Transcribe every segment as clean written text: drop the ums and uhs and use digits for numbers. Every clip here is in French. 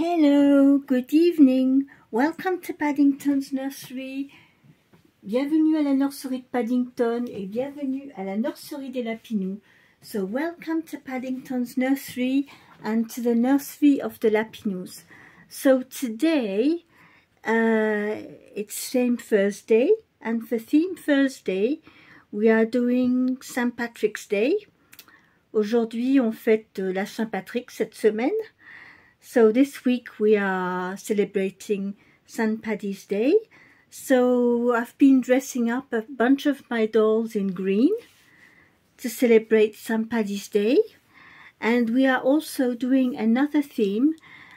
Hello, good evening. Welcome to Paddington's Nursery. Bienvenue à la nurserie de Paddington et bienvenue à la nurserie des Lapinous. So welcome to Paddington's Nursery and to the nursery of the Lapinous. So today it's Theme Thursday, and for Theme Thursday we are doing St. Patrick's Day. Aujourd'hui on fête la Saint-Patrick cette semaine. So this week we are celebrating St. Paddy's Day. So I've been dressing up a bunch of my dolls in green to celebrate St. Paddy's Day. And we are also doing another theme,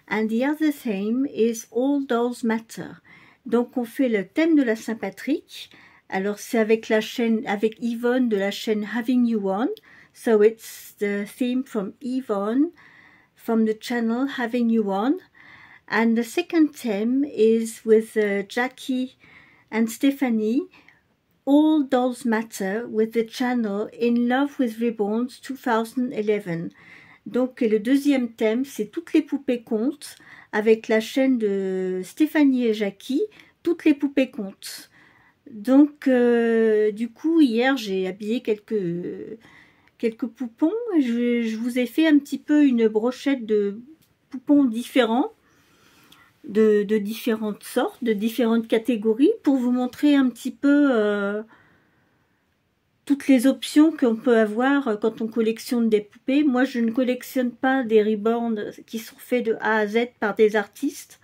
and the other theme is All Dolls Matter. Donc on fait le thème de la Saint-Patrick. Alors c'est avec la chaîne, avec Yvonne de la chaîne Having You On. So it's the theme from Yvonne, from the channel Having You On. And the second theme is with Jackie and Stephanie, All Dolls Matter, with the channel In Love with Ribbons 2011. Donc le deuxième thème, c'est Toutes les poupées comptent, avec la chaîne de Stéphanie et Jackie, Toutes les poupées comptent. Donc du coup hier j'ai habillé quelques poupons. Je vous ai fait un petit peu une brochette de poupons différents, de différentes sortes, de différentes catégories, pour vous montrer un petit peu toutes les options qu'on peut avoir quand on collectionne des poupées. Moi, je ne collectionne pas des ribbons qui sont faits de A à Z par des artistes.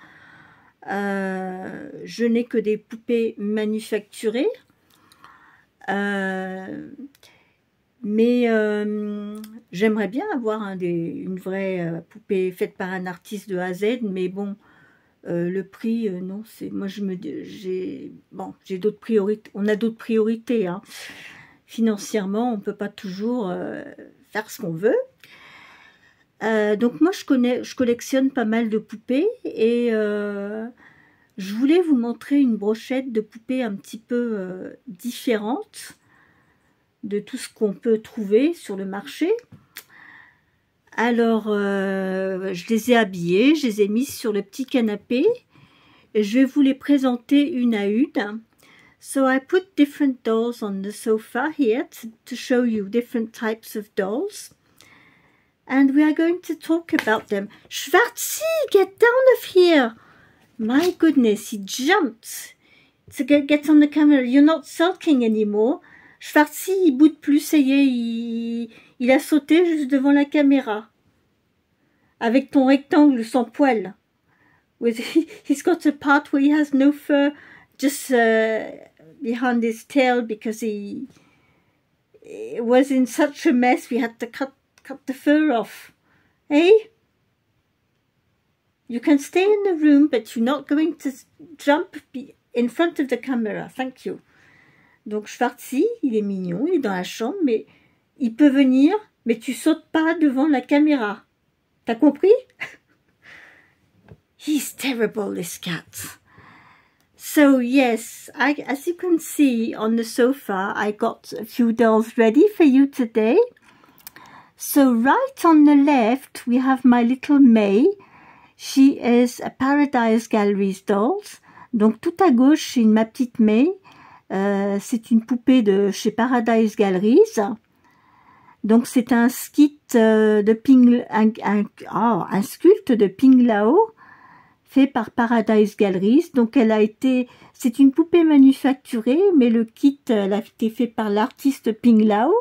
Je n'ai que des poupées manufacturées. Mais j'aimerais bien avoir une vraie poupée faite par un artiste de A à Z, mais bon, le prix, non, c'est moi j'ai d'autres priorités. On a d'autres priorités, hein. Financièrement, on peut pas toujours faire ce qu'on veut. Donc moi, je collectionne pas mal de poupées et je voulais vous montrer une brochette de poupées un petit peu différentes de tout ce qu'on peut trouver sur le marché. Alors, je les ai habillées, je les ai mises sur le petit canapé et je vais vous les présenter une à une. So I put different dolls on the sofa here to show you different types of dolls. And we are going to talk about them. Schwarzi, get down of here! My goodness, he jumped to get on the camera. You're not sulking anymore. Schwarzi, il boude plus, ça y est, il a sauté juste devant la caméra. Avec ton rectangle sans poil. He's got a part where he has no fur, just behind his tail, because it was in such a mess, we had to cut the fur off. Hey? You can stay in the room, but you're not going to jump in front of the camera. Thank you. Donc Schwarzi, il est mignon, il est dans la chambre, mais il peut venir, mais tu sautes pas devant la caméra. T'as compris? He's terrible, this cat. So yes, as you can see on the sofa, I got a few dolls ready for you today. So right on the left, we have my little May. She is a Paradise Galleries dolls. Donc tout à gauche, c'est ma petite May. C'est une poupée de chez Paradise Galleries. Donc c'est un skit de un sculpte de Ping Lao fait par Paradise Galleries. Donc c'est une poupée manufacturée, mais le kit elle a été fait par l'artiste Ping Lao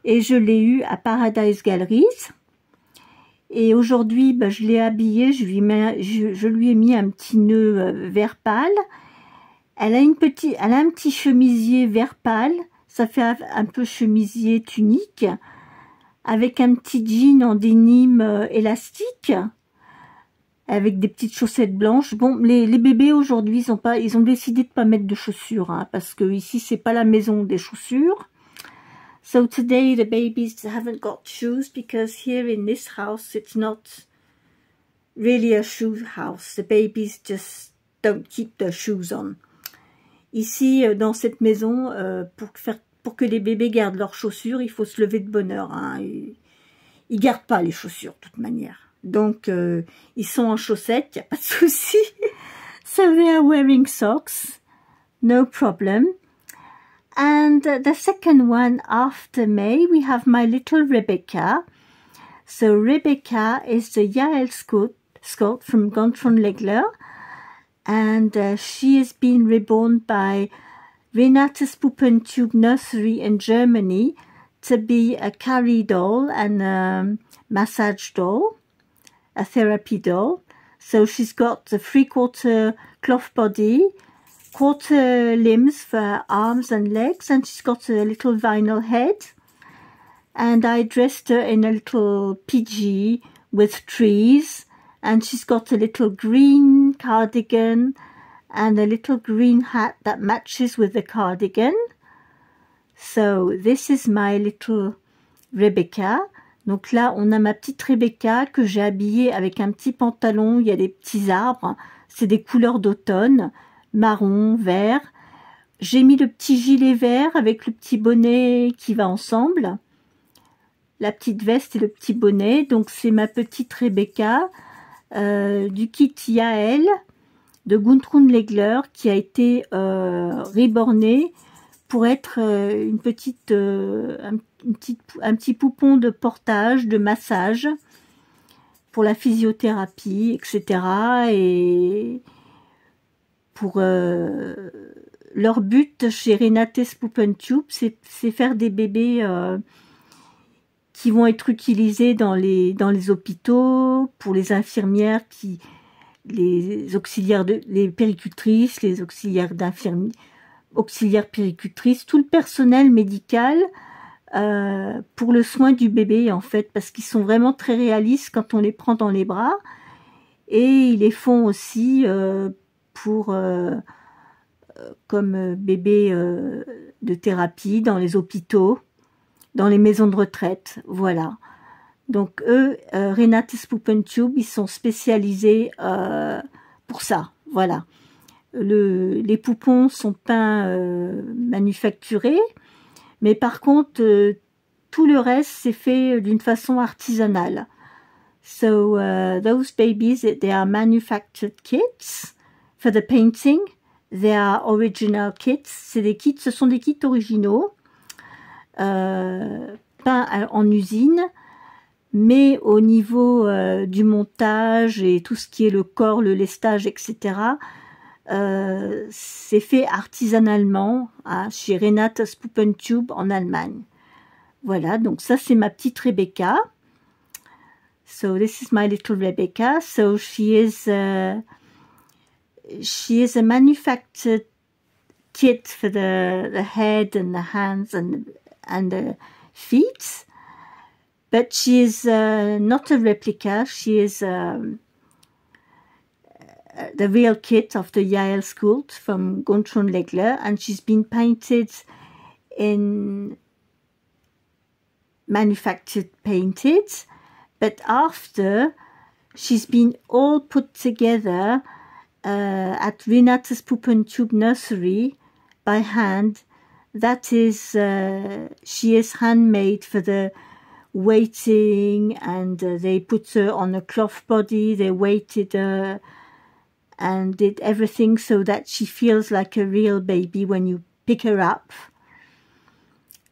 et je l'ai eu à Paradise Galleries. Et aujourd'hui, je l'ai habillée, je lui ai mis un petit nœud vert pâle. Elle a un petit chemisier vert pâle, ça fait un peu chemisier tunique, avec un petit jean en dénime élastique, avec des petites chaussettes blanches. Bon, les bébés aujourd'hui, ils ont décidé de pas mettre de chaussures, hein, parce que ici c'est pas la maison des chaussures. So today the babies haven't got shoes, because here in this house it's not really a shoe house. The babies just don't keep their shoes on. Ici, dans cette maison, pour que les bébés gardent leurs chaussures, il faut se lever de bonne heure. Hein. Ils gardent pas les chaussures, de toute manière. Donc, ils sont en chaussettes, il n'y a pas de souci. So they are wearing socks, no problem. And the second one after May, we have my little Rebecca. So Rebecca is the Yael Scout from Gontran Legler. And she has been reborn by Renate's Puppentube Nursery in Germany to be a carry doll and a massage doll, a therapy doll. So she's got the 3/4 cloth body, quarter limbs for her arms and legs, and she's got a little vinyl head. And I dressed her in a little PG with trees, and she's got a little green cardigan and a little green hat that matches with the cardigan. So this is my little Rebecca. Donc là, on a ma petite Rebecca que j'ai habillée avec un petit pantalon, il y a des petits arbres, c'est des couleurs d'automne, marron, vert. J'ai mis le petit gilet vert avec le petit bonnet qui va ensemble, la petite veste et le petit bonnet. Donc c'est ma petite Rebecca du kit Yael de Gudrun Legler qui a été rebornée pour être un petit poupon de portage, de massage pour la physiothérapie, etc. Et pour leur but chez Renate's Puppentube, c'est faire des bébés qui vont être utilisés dans les hôpitaux, pour les infirmières, les auxiliaires, les péricultrices, les auxiliaires d'infirmiers, auxiliaires péricultrices, tout le personnel médical pour le soin du bébé en fait, parce qu'ils sont vraiment très réalistes quand on les prend dans les bras, et ils les font aussi comme bébé de thérapie dans les hôpitaux, dans les maisons de retraite, voilà. Donc eux, Renate's Puppentube, ils sont spécialisés pour ça, voilà. Les poupons sont peints manufacturés, mais par contre, tout le reste, c'est fait d'une façon artisanale. So, those babies, they are manufactured kits for the painting. They are original kits. Ce sont des kits originaux, peints en usine, mais au niveau du montage et tout ce qui est le corps, le lestage, etc., c'est fait artisanalement chez Renate's Puppentube en Allemagne. Voilà, donc ça c'est ma petite Rebecca. So this is my little Rebecca. So she is a manufactured kit for the head and the hands and the feet, but she is not a replica. She is the real kit of the Yael Scout from Gudrun Legler, and she's been painted in manufactured painted, but after she's been all put together at Renate's Puppentube Nursery by hand. That is, she is handmade for the weighting, and they put her on a cloth body, they weighted her and did everything so that she feels like a real baby when you pick her up.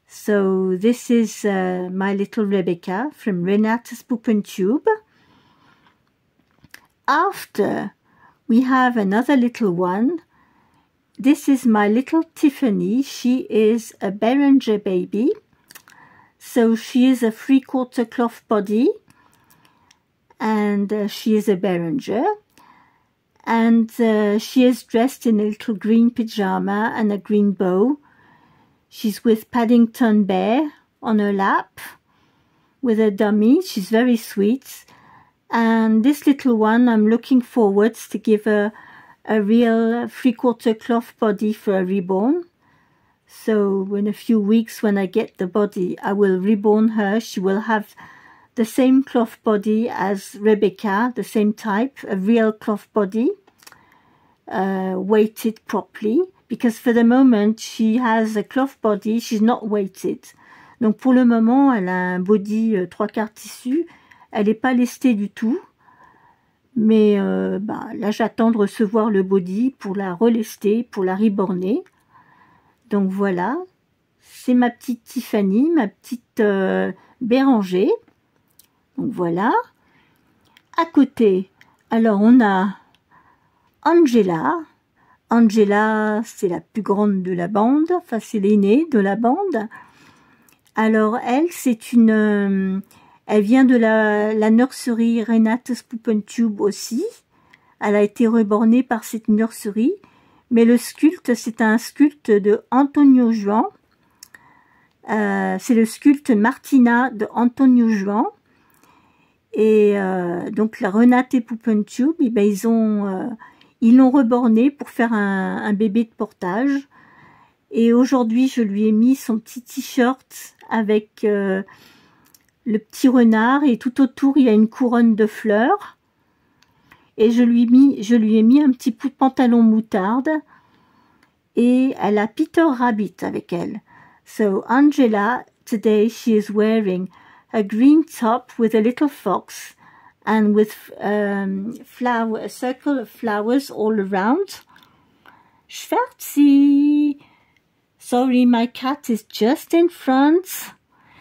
So this is my little Rebecca from Renate's Puppentube. After, we have another little one. This is my little Tiffany. She is a Beringer baby. So she is a 3/4 cloth body, and she is a Beringer. And she is dressed in a little green pyjama and a green bow. She's with Paddington Bear on her lap with a dummy. She's very sweet. And this little one, I'm looking forward to give her a real 3/4 cloth body for a reborn. So in a few weeks when I get the body, I will reborn her. She will have the same cloth body as Rebecca, the same type, a real cloth body, weighted properly, because for the moment she has a cloth body, she's not weighted. Donc pour le moment, elle a un body 3/4 tissu, Elle n'est pas lestée du tout. Mais là, j'attends de recevoir le body pour la relester, pour la riborner. Donc voilà, c'est ma petite Tiffany, ma petite Béranger. Donc voilà. À côté, alors on a Angela. Angela, c'est la plus grande de la bande, enfin c'est l'aînée de la bande. Alors elle, c'est une... elle vient de la nurserie Renate's Puppentube aussi. Elle a été rebornée par cette nurserie. Mais le sculpte, c'est un sculpte de Antonio Juan. C'est le sculpte Martina de Antonio Juan. Et donc la Renate Puppentube, eh ben, ils l'ont reborné pour faire un bébé de portage. Et aujourd'hui, je lui ai mis son petit t-shirt avec le petit renard. Et tout autour, il y a une couronne de fleurs. Et je lui ai mis un petit pantalon moutarde. Et elle a Peter Rabbit avec elle. So Angela, today she is wearing a green top with a little fox and with a circle of flowers all around. Schwarzi! Sorry, my cat is just in front.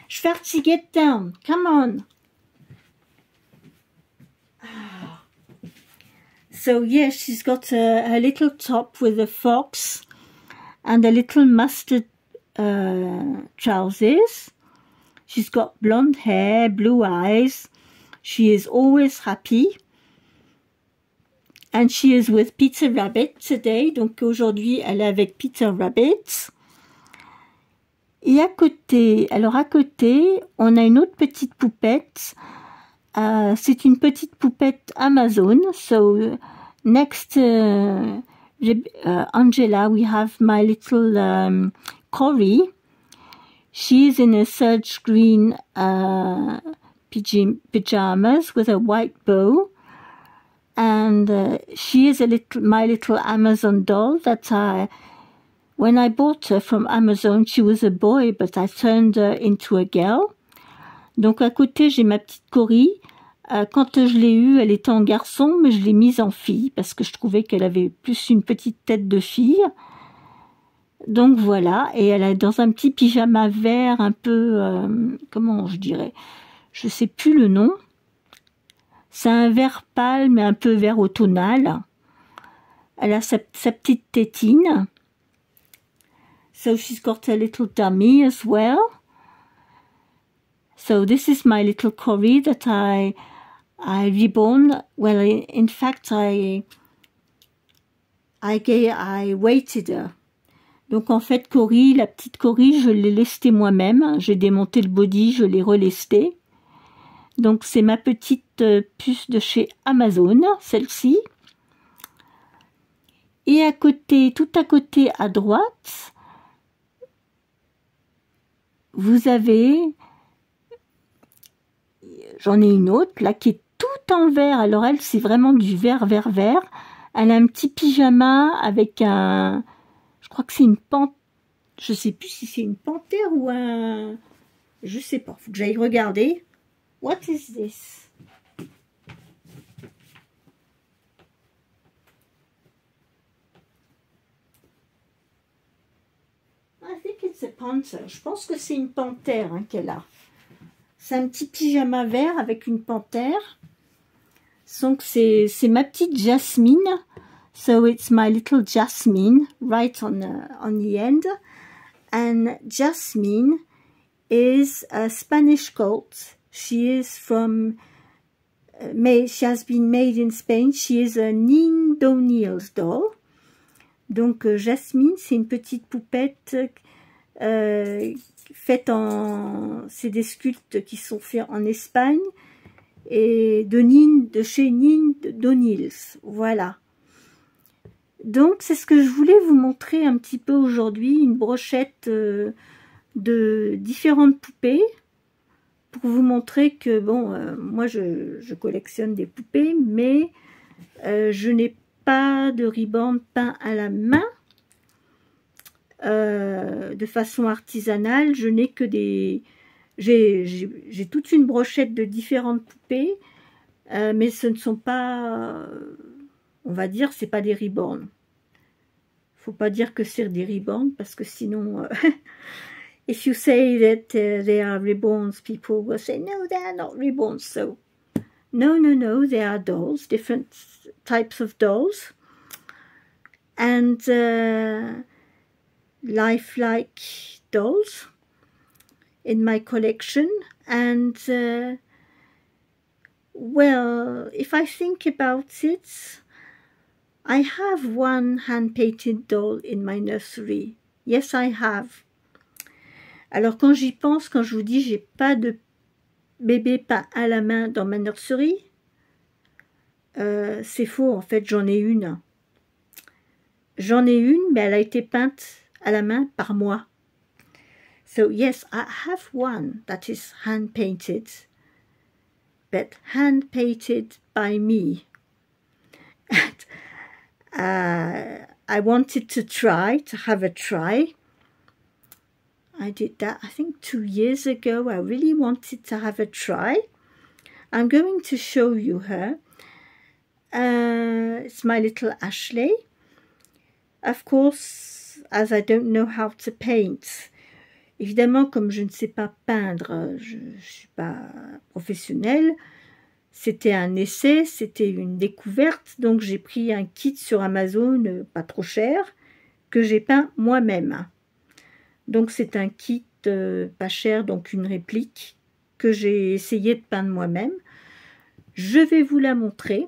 Schwarzi, get down. Come on. So yes, she's got a little top with a fox and a little mustard trousers. She's got blonde hair, blue eyes. She is always happy. And she is with Peter Rabbit today. Donc aujourd'hui, elle est avec Peter Rabbit. Et à côté, on a une autre petite poupette. C'est une petite poupette Amazon. So next Angela, we have my little Cory. She is in a serge green pajamas with a white bow. And she is my little Amazon doll that when I bought her from Amazon, she was a boy, but I turned her into a girl. Donc à côté, j'ai ma petite Cory. Quand je l'ai eue, elle était en garçon, mais je l'ai mise en fille parce que je trouvais qu'elle avait plus une petite tête de fille. Donc voilà, et elle est dans un petit pyjama vert un peu, comment je dirais, je sais plus le nom. C'est un vert pâle, mais un peu vert automnal. Elle a sa petite tétine. So she's got a little dummy as well. So this is my little Cory that I reborn. Well, in fact, I weighted her. Donc en fait, Cory, la petite Cory, je l'ai lestée moi-même. J'ai démonté le body, je l'ai relesté. Donc c'est ma petite puce de chez Amazon, celle-ci. Et à côté, tout à côté à droite, vous avez, j'en ai une autre là qui est tout en vert. Alors elle, c'est vraiment du vert. Elle a un petit pyjama avec un, je crois que c'est une panthère. Je sais plus si c'est une panthère ou un, je sais pas. Faut que j'aille regarder. What is this? I think it's a panther. Je pense que c'est une panthère qu'elle a. C'est un petit pyjama vert avec une panthère. Donc c'est ma petite Jasmine. So it's my little Jasmine right on the end. And Jasmine is a Spanish colt. She is from, she has been made in Spain. She is a Nindo Niels doll. Donc Jasmine, c'est une petite poupette faite en, c'est des sculptes qui sont faits en Espagne et de chez Nindo Niels. Voilà. Donc c'est ce que je voulais vous montrer un petit peu aujourd'hui, une brochette de différentes poupées. Pour vous montrer que, bon, moi je collectionne des poupées, mais je n'ai pas de ribbon peint à la main de façon artisanale. Je n'ai que J'ai toute une brochette de différentes poupées, mais ce ne sont pas, on va dire, c'est pas des reborn. Faut pas dire que c'est des reborn parce que sinon, if you say that they are reborns, people will say no, they are not reborn. So no, no, no, they are dolls, different types of dolls, and lifelike dolls in my collection. And well, if I think about it, I have one hand-painted doll in my nursery. Yes, I have. Alors quand j'y pense, quand je vous dis j'ai pas de bébé peint à la main dans ma nursery, c'est faux, en fait j'en ai une. J'en ai une, mais elle a été peinte à la main par moi. So yes, I have one that is hand-painted, but hand-painted by me. I wanted to have a try. I did that, I think 2 years ago. I really wanted to have a try. I'm going to show you her. It's my little Ashley. Of course, as I don't know how to paint. Évidemment, comme je ne sais pas peindre, je ne suis pas professionnelle, c'était un essai, c'était une découverte, donc j'ai pris un kit sur Amazon, pas trop cher, que j'ai peint moi-même. Donc c'est un kit pas cher, donc une réplique, que j'ai essayé de peindre moi-même. Je vais vous la montrer,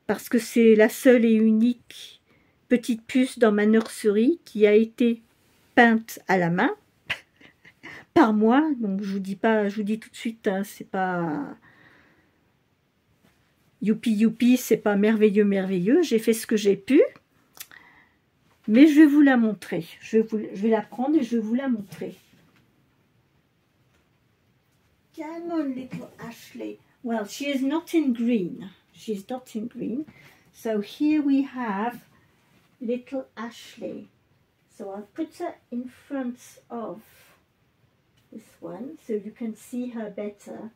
parce que c'est la seule et unique petite puce dans ma nursery qui a été peinte à la main par moi. Donc je vous dis tout de suite, hein, c'est pas youpi youpi, c'est pas merveilleux merveilleux. J'ai fait ce que j'ai pu, mais je vais vous la montrer. Je vais la prendre et je vais vous la montrer. Come on, little Ashley. Well, she is not in green. She's not in green. So here we have little Ashley. So I'll put her in front of this one so you can see her better.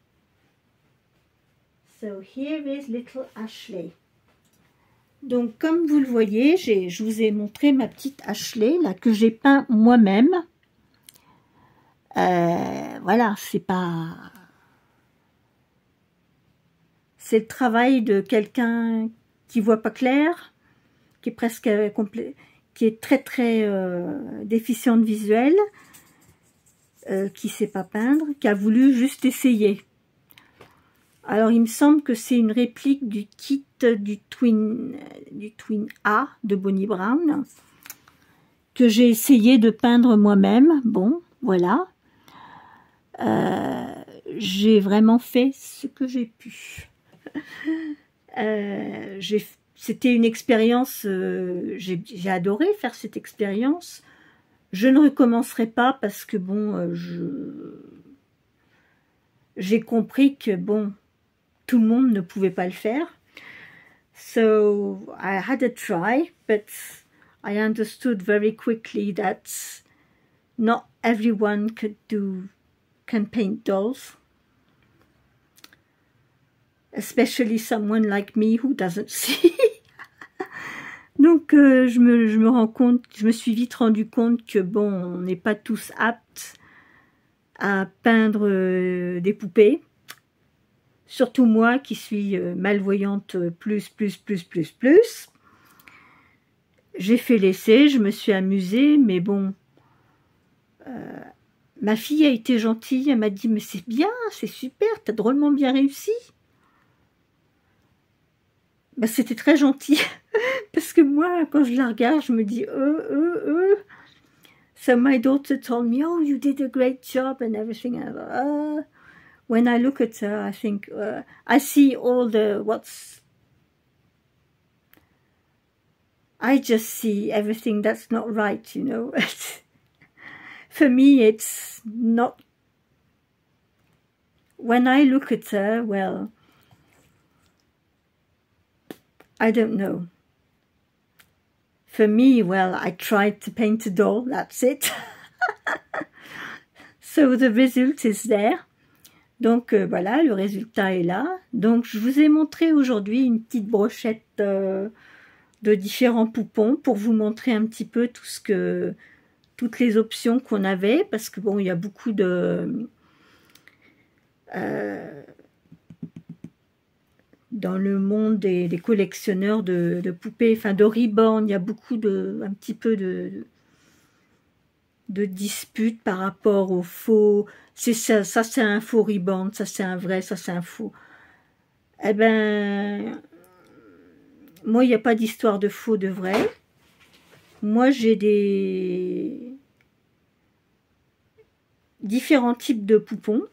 So here is little Ashley. Donc comme vous le voyez, je vous ai montré ma petite Ashley là que j'ai peint moi-même. Voilà, c'est le travail de quelqu'un qui voit pas clair, qui est presque complet, qui est très déficiente visuelle, qui sait pas peindre, qui a voulu juste essayer. Alors il me semble que c'est une réplique du kit du Twin A de Bonnie Brown que j'ai essayé de peindre moi-même. Bon, voilà. J'ai vraiment fait ce que j'ai pu. C'était une expérience, j'ai adoré faire cette expérience. Je ne recommencerai pas parce que bon, j'ai compris que bon, tout le monde ne pouvait pas le faire. So I had a try, but I understood very quickly that not everyone can paint dolls. Especially someone like me who doesn't see. Donc je me suis vite rendu compte que bon, on n'est pas tous aptes à peindre des poupées. Surtout moi qui suis malvoyante plus. J'ai fait l'essai, je me suis amusée, mais bon, ma fille a été gentille, elle m'a dit mais c'est bien, c'est super, t'as drôlement bien réussi. Bah, c'était très gentil, parce que moi, quand je la regarde, je me dis So my daughter told me, oh, you did a great job and everything. When I look at her, I think, I see all I just see everything that's not right, you know. For me, it's not, when I look at her, well, I don't know. For me, well, I tried to paint a doll, that's it. So the result is there. Donc voilà, le résultat est là. Donc je vous ai montré aujourd'hui une petite brochette de différents poupons pour vous montrer un petit peu toutes les options qu'on avait, parce que bon, il y a beaucoup de dans le monde des collectionneurs de poupées, enfin de ribbons, il y a beaucoup un petit peu de disputes par rapport au faux. C'est ça c'est un faux ribbon, ça c'est un vrai, ça c'est un faux. Eh ben, moi il n'y a pas d'histoire de faux, de vrai. Moi j'ai des différents types de poupons,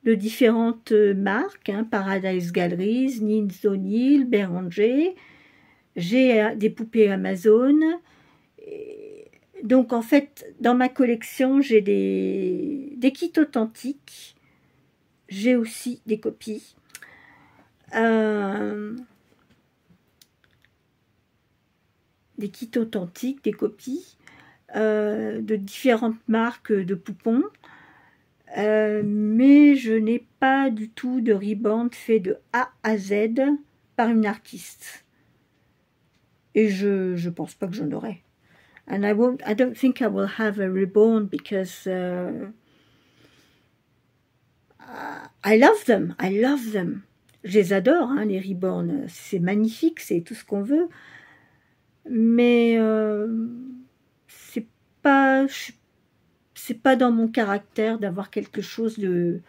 de différentes marques, hein, Paradise Galleries, Nins O'Neill, Béranger. J'ai des poupées Amazon. Donc en fait, dans ma collection, j'ai des kits authentiques. J'ai aussi des copies. Des kits authentiques, des copies de différentes marques de poupons. Mais je n'ai pas du tout de riband fait de A à Z par une artiste. Et je pense pas que j'en aurai. And I don't think I will have a reborn because I love them. I love them. Je les adore, hein, les reborn. C'est magnifique, c'est tout ce qu'on veut. Mais c'est pas dans mon caractère d'avoir quelque chose une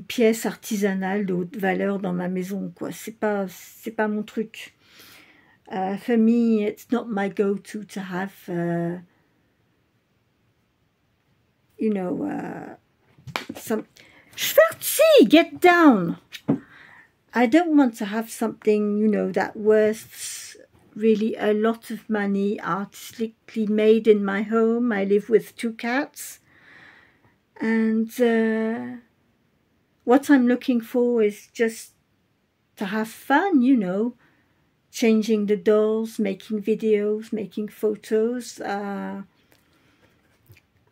pièce artisanale de haute valeur dans ma maison, quoi. C'est pas mon truc. For me, it's not my go-to to have, you know, some. Schwartzy, get down! I don't want to have something, you know, that worth really a lot of money, artistically made in my home. I live with 2 cats. And what I'm looking for is just to have fun, you know. Changing the dolls, making videos, making photos.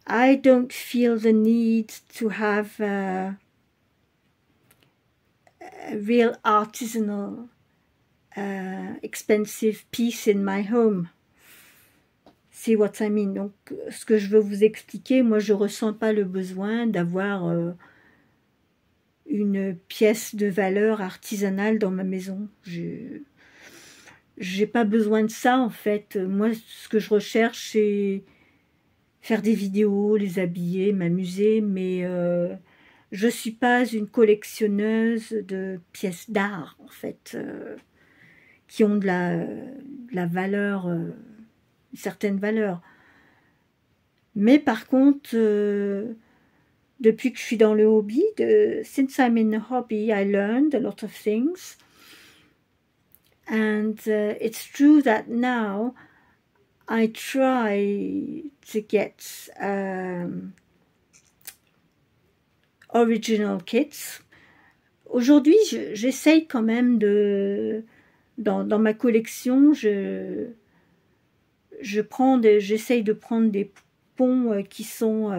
I don't feel the need to have a real artisanal, expensive piece in my home. See what I mean? Donc, ce que je veux vous expliquer, moi, je ressens pas le besoin d'avoir une pièce de valeur artisanale dans ma maison. J'ai pas besoin de ça, en fait. Moi, ce que je recherche, c'est faire des vidéos, les habiller, m'amuser, mais je suis pas une collectionneuse de pièces d'art, en fait, qui ont de la valeur, une certaine valeur. Mais par contre, depuis que je suis dans le hobby, since I'm in the hobby, I learned a lot of things. And it's true that now I try to get original kits. Aujourd'hui, j'essaye quand même dans ma collection, j'essaye de prendre des poupons qui sont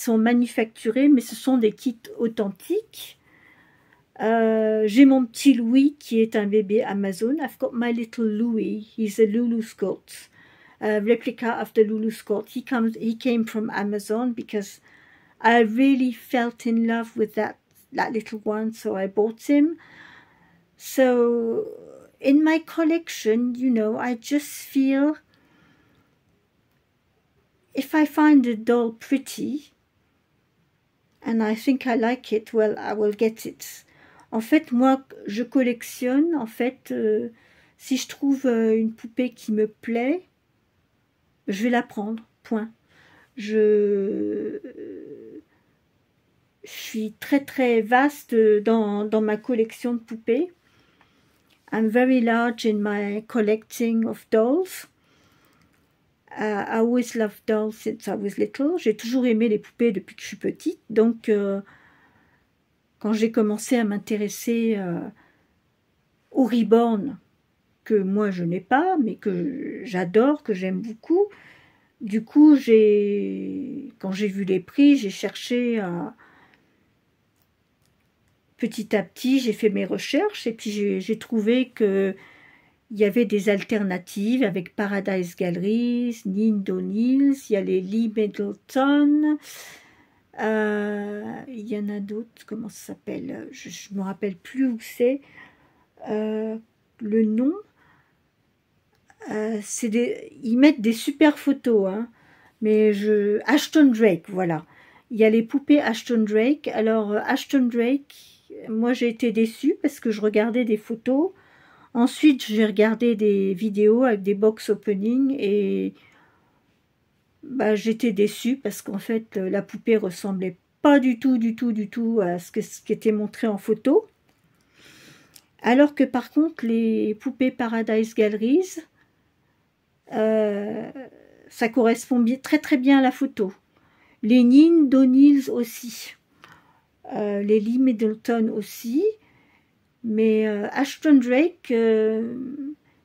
sont manufacturés, mais ce sont des kits authentiques. J'ai mon petit Louis qui est un bébé Amazon. I've got my little Louis. He's a Lulu sculpt, a replica of the Lulu sculpt. He came from Amazon because I really felt in love with that little one, so I bought him. So in my collection, you know, I just feel if I find a doll pretty and I think I like it, well, I will get it. En fait, moi, je collectionne, en fait, si je trouve une poupée qui me plaît, je vais la prendre, point. Je suis très très vaste dans ma collection de poupées. I'm very large in my collecting of dolls. I always loved dolls since I was little. J'ai toujours aimé les poupées depuis que je suis petite, donc quand j'ai commencé à m'intéresser aux reborn, que moi je n'ai pas, mais que j'adore, que j'aime beaucoup, Du coup, quand j'ai vu les prix, j'ai cherché petit à petit, j'ai fait mes recherches et puis j'ai trouvé que il y avait des alternatives avec Paradise Galleries, Nindo Nils, il y a les Lee Middleton, il y en a d'autres, comment ça s'appelle, je me rappelle plus où c'est, le nom. Ils mettent des super photos, hein, mais Ashton Drake, voilà. Il y a les poupées Ashton Drake. Alors, Ashton Drake, moi j'ai été déçue parce que je regardais des photos. Ensuite, j'ai regardé des vidéos avec des box opening et bah, j'étais déçue parce qu'en fait, la poupée ressemblait pas du tout à ce qui était montré en photo. Alors que par contre, les poupées Paradise Galleries, ça correspond très bien à la photo. Les Nindo Nils aussi. Les Lee Middleton aussi. Mais Ashton Drake,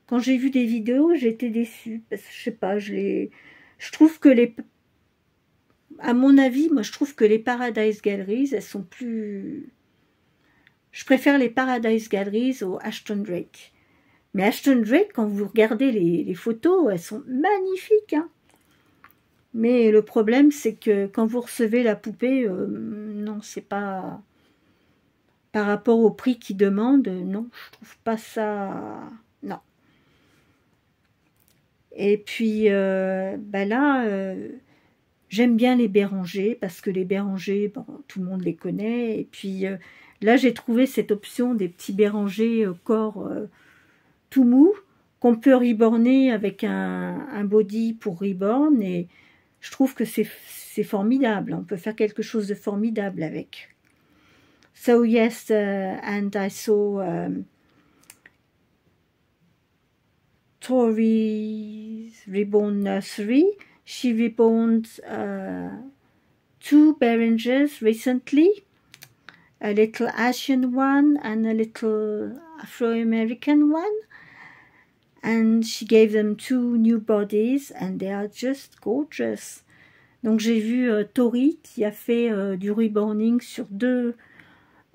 quand j'ai vu des vidéos, j'étais déçue. Parce que je sais pas, je trouve que à mon avis, moi je trouve que les Paradise Galleries, elles sont plus... Je préfère les Paradise Galleries aux Ashton Drake. Mais Ashton Drake, quand vous regardez les photos, elles sont magnifiques, hein. Mais le problème, c'est que quand vous recevez la poupée, non, c'est pas... Par rapport au prix qu'ils demandent, non, je trouve pas ça... Non. Et puis, ben là, j'aime bien les Bérengers, parce que les Bérengers, bon, tout le monde les connaît. Et puis, là, j'ai trouvé cette option des petits Bérengers corps tout mou, qu'on peut reborner avec un body pour reborn, et je trouve que c'est formidable. On peut faire quelque chose de formidable avec. So yes, and I saw Tori's Reborn Nursery. She reborned 2 Berengers recently, a little Asian one and a little Afro-American one. And she gave them 2 new bodies and they are just gorgeous. Donc j'ai vu Tori qui a fait du reborning sur 2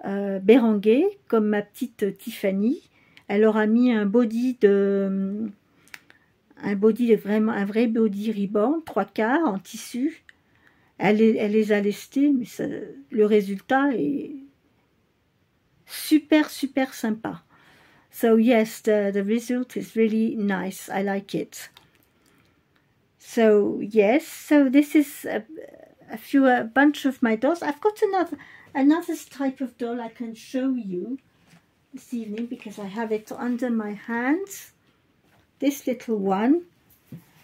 Bérenguer, comme ma petite Tiffany. Elle leur a mis un body vraiment, un vrai body reborn, 3/4 en tissu. Elle les a lestés, mais le résultat est super sympa. So yes, the result is really nice. I like it. So yes, so this is a bunch of my dolls. I've got another type of doll I can show you this evening because I have it under my hands. This little one.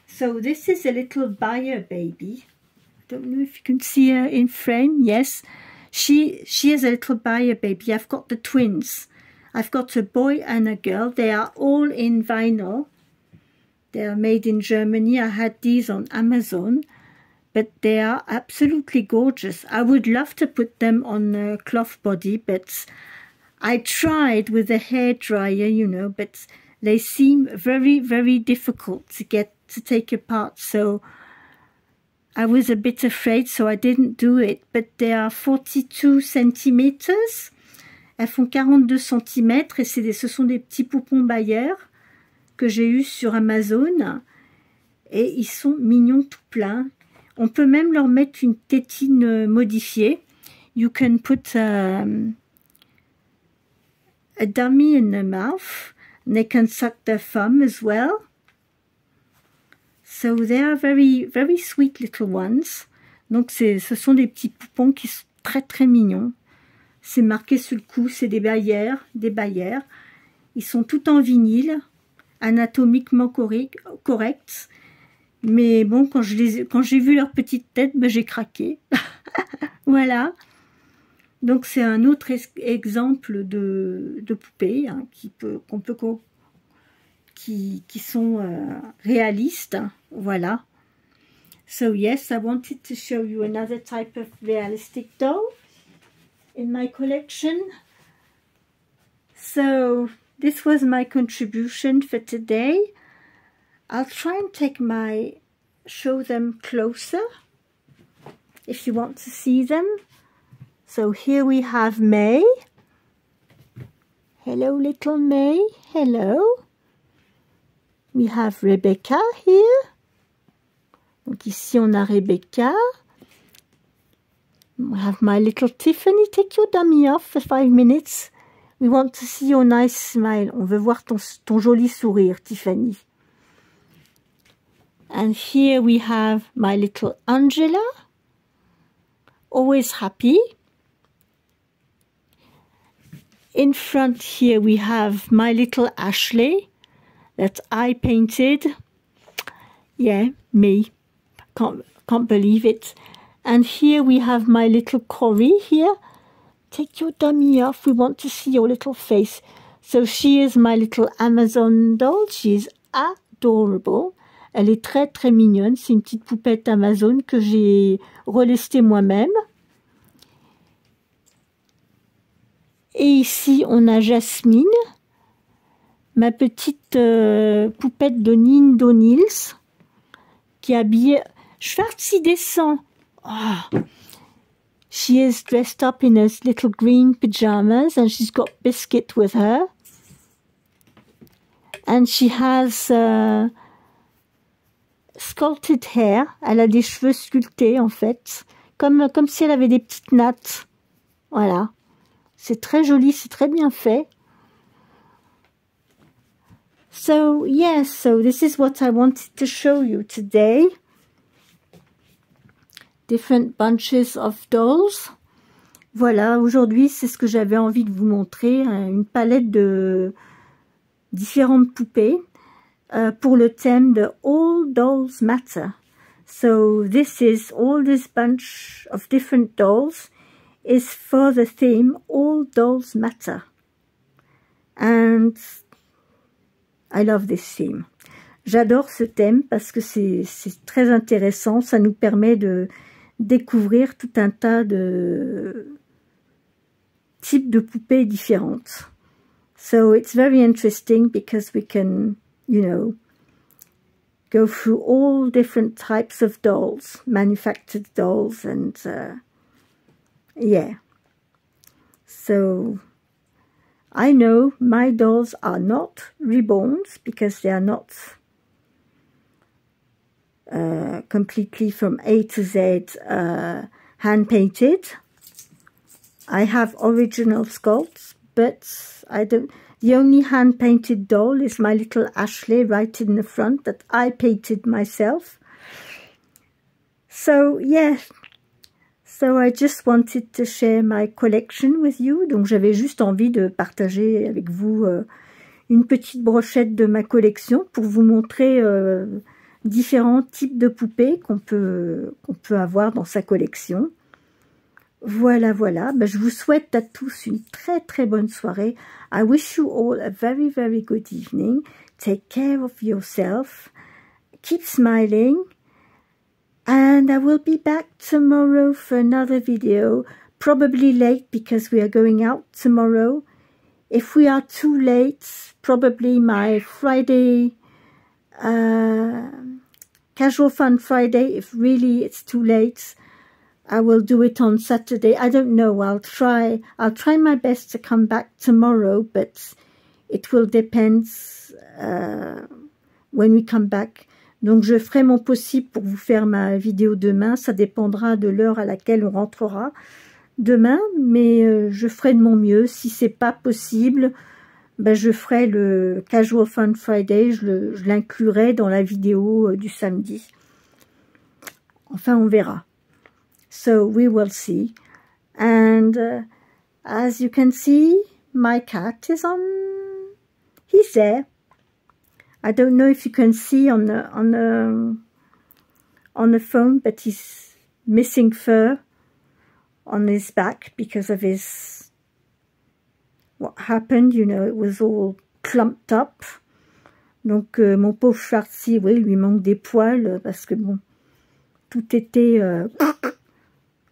So this is a little Bayer baby. I don't know if you can see her in frame. Yes, she is a little Bayer baby. I've got the twins. I've got a boy and a girl. They are all in vinyl. They are made in Germany. I had these on Amazon, but they are absolutely gorgeous. I would love to put them on a cloth body, but I tried with a hairdryer, you know, but they seem very difficult to take apart. So I was a bit afraid, so I didn't do it. But they are 42 centimeters. Elles font 42 cm et ce sont des petits poupons Bayer que j'ai eu sur Amazon. Et ils sont mignons tout plein. On peut même leur mettre une tétine modifiée. You can put a dummy in the mouth. And they can suck their thumb as well. So they are very sweet little ones. Donc ce sont des petits poupons qui sont très mignons. C'est marqué sur le cou, c'est des Bayer. Ils sont tout en vinyle, anatomiquement corrects. Mais bon, quand j'ai vu leur petite tête, ben, j'ai craqué. Voilà. Donc c'est un autre exemple de poupées hein, qui sont réalistes. Voilà. So yes, I wanted to show you another type of realistic doll in my collection. So this was my contribution for today. I'll try and take my show them closer if you want to see them. So here we have May. Hello, little May. Hello. We have Rebecca here. Donc ici on a Rebecca. We have my little Tiffany. Take your dummy off for 5 minutes. We want to see your nice smile. On veut voir ton joli sourire, Tiffany. And here we have my little Angela. Always happy. In front here we have my little Ashley that I painted. Yeah, me. Can't believe it. And here we have my little Corey here. Take your dummy off. We want to see your little face. So she is my little Amazon doll. She is adorable. Elle est très très mignonne. C'est une petite poupette Amazon que j'ai relestée moi-même. Et ici, on a Jasmine, ma petite poupette de Nindo Nils, qui est habillée... Schwarzi descend. Oh. She is dressed up in her little green pajamas and she's got Biscuit with her. And she has sculpted hair. Elle a des cheveux sculptés en fait, comme si elle avait des petites nattes. Voilà. C'est très joli, c'est très bien fait. So, yes, so this is what I wanted to show you today. Different bunches of dolls. Voilà, aujourd'hui, c'est ce que j'avais envie de vous montrer. Une palette de différentes poupées pour le thème de All Dolls Matter. So, this is all this bunch of different dolls. Is for the theme All Dolls Matter, and I love this theme. J'adore ce thème parce que c'est très intéressant, ça nous permet de découvrir tout un tas de types de poupées différentes. So it's very interesting because we can, you know, go through all different types of dolls, manufactured dolls, and yeah, so I know my dolls are not reborns because they are not completely from A to Z hand painted. I have original sculpts, but I don't. The only hand painted doll is my little Ashley right in the front that I painted myself. So yeah. So I just wanted to share my collection with you. Donc j'avais juste envie de partager avec vous une petite brochette de ma collection pour vous montrer différents types de poupées qu'on peut avoir dans sa collection. Voilà, voilà. Ben, je vous souhaite à tous une très très bonne soirée. I wish you all a very very good evening. Take care of yourself. Keep smiling. And I will be back tomorrow for another video, probably late because we are going out tomorrow. If we are too late, probably my Friday, Casual Fun Friday, if really it's too late, I will do it on Saturday. I don't know, I'll try my best to come back tomorrow, but it will depend when we come back. Donc, je ferai mon possible pour vous faire ma vidéo demain. Ça dépendra de l'heure à laquelle on rentrera demain. Mais je ferai de mon mieux. Si c'est pas possible, ben, je ferai le Casual Fun Friday. Je l'inclurai dans la vidéo du samedi. Enfin, on verra. So, we will see. And as you can see, my cat is on... He's there. I don't know if you can see on the phone, but he's missing fur on his back because of what happened. You know, it was all clumped up. Donc mon pauvre Schwarzi, oui, il lui manque des poils parce que bon, tout était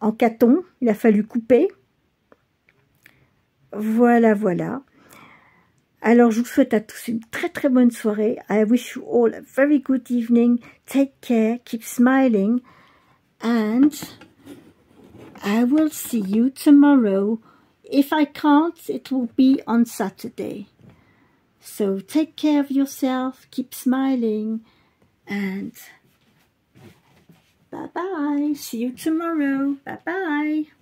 en caton. Il a fallu couper. Voilà, voilà. Alors, je vous souhaite à tous une très très bonne soirée. I wish you all a very good evening. Take care, keep smiling, and I will see you tomorrow. If I can't, it will be on Saturday. So take care of yourself, keep smiling, and bye-bye. See you tomorrow. Bye-bye.